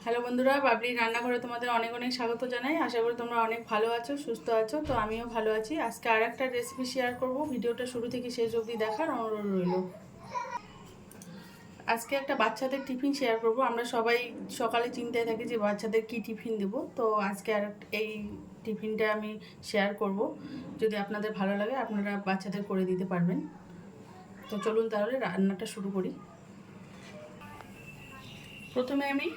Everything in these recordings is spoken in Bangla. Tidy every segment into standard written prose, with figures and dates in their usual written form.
হ্যালো বন্ধুরা, বাবলি রান্নাঘরে তোমাদের অনেক অনেক স্বাগত জানাই। আশা করি তোমরা অনেক ভালো আছো, সুস্থ আছো। তো আমিও ভালো আছি। আজকে আর একটা রেসিপি শেয়ার করব। ভিডিওটা শুরু থেকে শেষ অবধি দেখার অনুরোধ রইল। আজকে একটা বাচ্চাদের টিফিন শেয়ার করব। আমরা সবাই সকালে চিন্তায় থাকি যে বাচ্চাদের কি টিফিন দেব। তো আজকে এই টিফিনটা আমি শেয়ার করব। যদি আপনাদের ভালো লাগে আপনারা বাচ্চাদের করে দিতে পারবেন। তো চলুন তাহলে রান্নাটা শুরু করি। প্রথমে আমি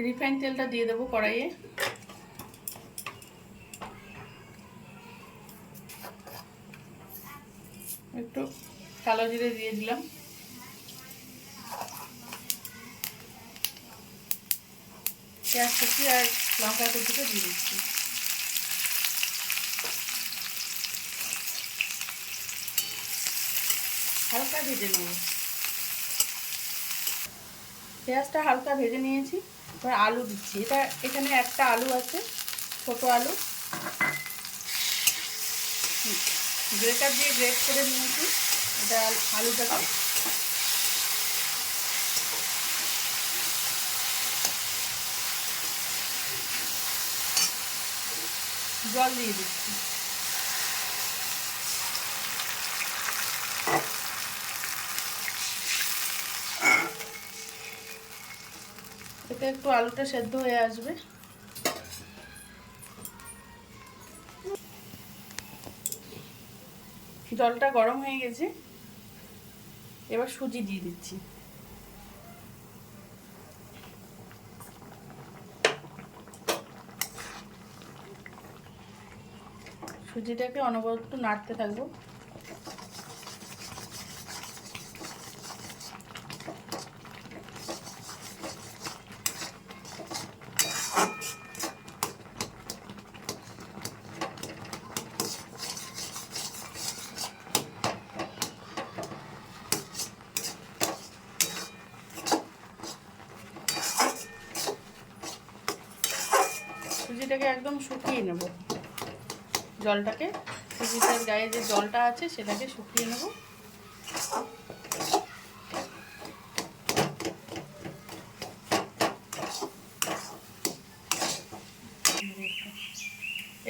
রিফাইন তেলটা দিয়ে দেবো কড়াইয়ে। একটু কালো জিরে দিয়ে দিলাম, পেঁয়াজ কুচি আর লঙ্কা কুচিটা দিয়ে দিচ্ছি। হালকা ভেজে নেব। পেঁয়াজটা হালকা ভেজে নিয়েছি। এবার আলু দিচ্ছি। এখানে একটা আলু আছে, ছোট আলু, গ্রেটার দিয়ে গ্রেট করে নিয়েছি। এটা আলুটাকে জল দিয়ে দিচ্ছি। এতে একটু আলুটা সেদ্ধ হয়ে আসবে। জলটা গরম হয়ে গেছে, এবার সুজি দিয়ে দিচ্ছি। সুজিটাকে অনবরত নাড়তে থাকবো। সুজিটাকে একদম শুকিয়ে নেব। জলটাকে, সুজিটার গায়ে যে জলটা আছে সেটাকে শুকিয়ে নেব।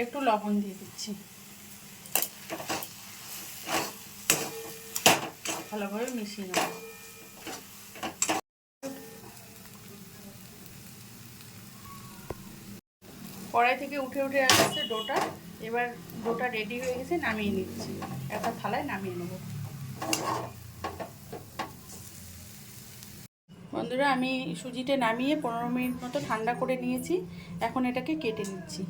একটু লবণ দিয়ে দিচ্ছি, ভালোভাবে মিশিয়ে নেব। কড়াই থেকে উঠে উঠে আসছে ডোটা। এবার ডোটা রেডি হয়ে গেছে, নামিয়ে নিচ্ছি। একটা থালায় নামিয়ে নেব। বন্ধুরা, আমি সুজিটা নামিয়ে 15 মিনিট মতো ঠান্ডা করে নিয়েছি। এখন এটাকে কেটে নিচ্ছি।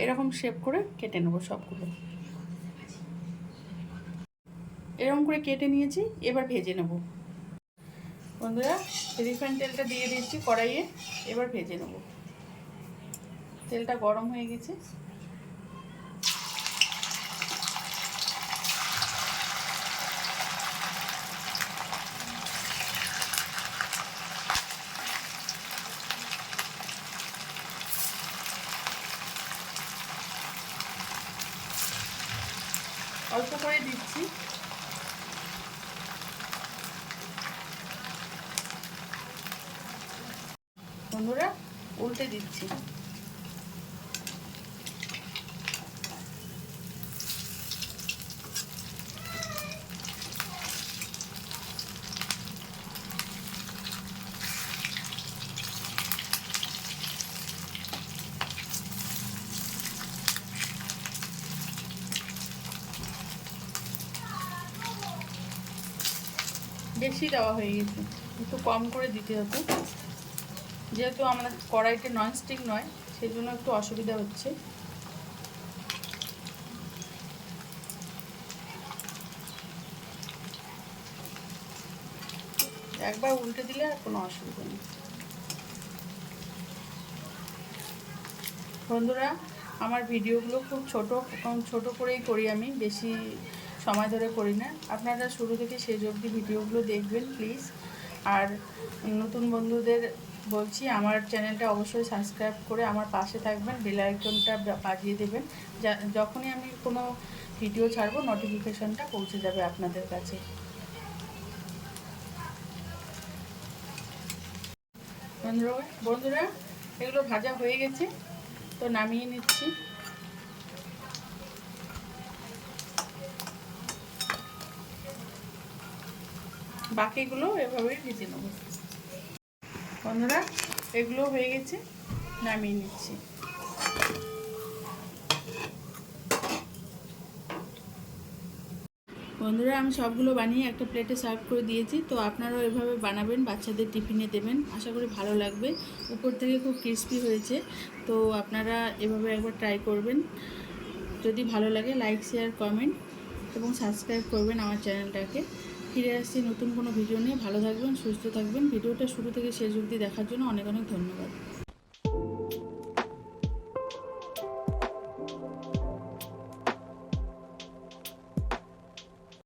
এরকম শেপ করে কেটে নেব সবগুলো। এরকম করে কেটে নিয়েছি, এবার ভেজে নেব। বন্ধুরা, রিফাইন তেলটা দিয়ে দিচ্ছি কড়াইয়ে। এবার ভেজে নেব। তেলটা গরম হয়ে গেছে। অল্প করে দিচ্ছি। বন্ধুরা, উল্টে দিচ্ছি। বেশি দেওয়া হয়ে গেছে, একটু কম করে দিতে হতো। যেহেতু আমাদের কড়াইটা ননস্টিক নয়, সেই জন্য একটু অসুবিধা হচ্ছে। একবার উল্টে দিলে আর কোনো অসুবিধা নেই। বন্ধুরা, আমার ভিডিওগুলো খুব ছোট করেই করি, আমি বেশি সময় ধরে করি না। আপনারা শুরু থেকে শেষ অবধি ভিডিওগুলো দেখবেন প্লিজ। আর নতুন বন্ধুদের বলছি, আমার চ্যানেলটা অবশ্যই সাবস্ক্রাইব করে আমার পাশে থাকবেন, বেল আইকনটা বাজিয়ে দেবেন। যখনই আমি কোনো ভিডিও ছাড়বো নোটিফিকেশনটা পৌঁছে যাবে আপনাদের কাছে। বন্ধুরা, এগুলো ভাজা হয়ে গেছে, তো নামিয়ে নিচ্ছি। বাকিগুলো এভাবেই ভেজে নেব। বন্ধুরা, এগুলো হয়ে গেছে, নামিয়ে নিচ্ছি। বন্ধুরা, আমি সবগুলো বানিয়ে একটা প্লেটে সার্ভ করে দিয়েছি। তো আপনারাও এভাবে বানাবেন, বাচ্চাদের টিফিনে দেবেন, আশা করি ভালো লাগবে। উপর থেকে খুব ক্রিস্পি হয়েছে, তো আপনারা এভাবে একবার ট্রাই করবেন। যদি ভালো লাগে লাইক, শেয়ার, কমেন্ট এবং সাবস্ক্রাইব করবেন আমার চ্যানেলটাকে। ফিরে আসছি নতুন কোনো ভিডিও নিয়ে। ভালো থাকবেন, সুস্থ থাকবেন। ভিডিওটা শুরু থেকে শেষ অবধি দেখার জন্য অনেক অনেক ধন্যবাদ।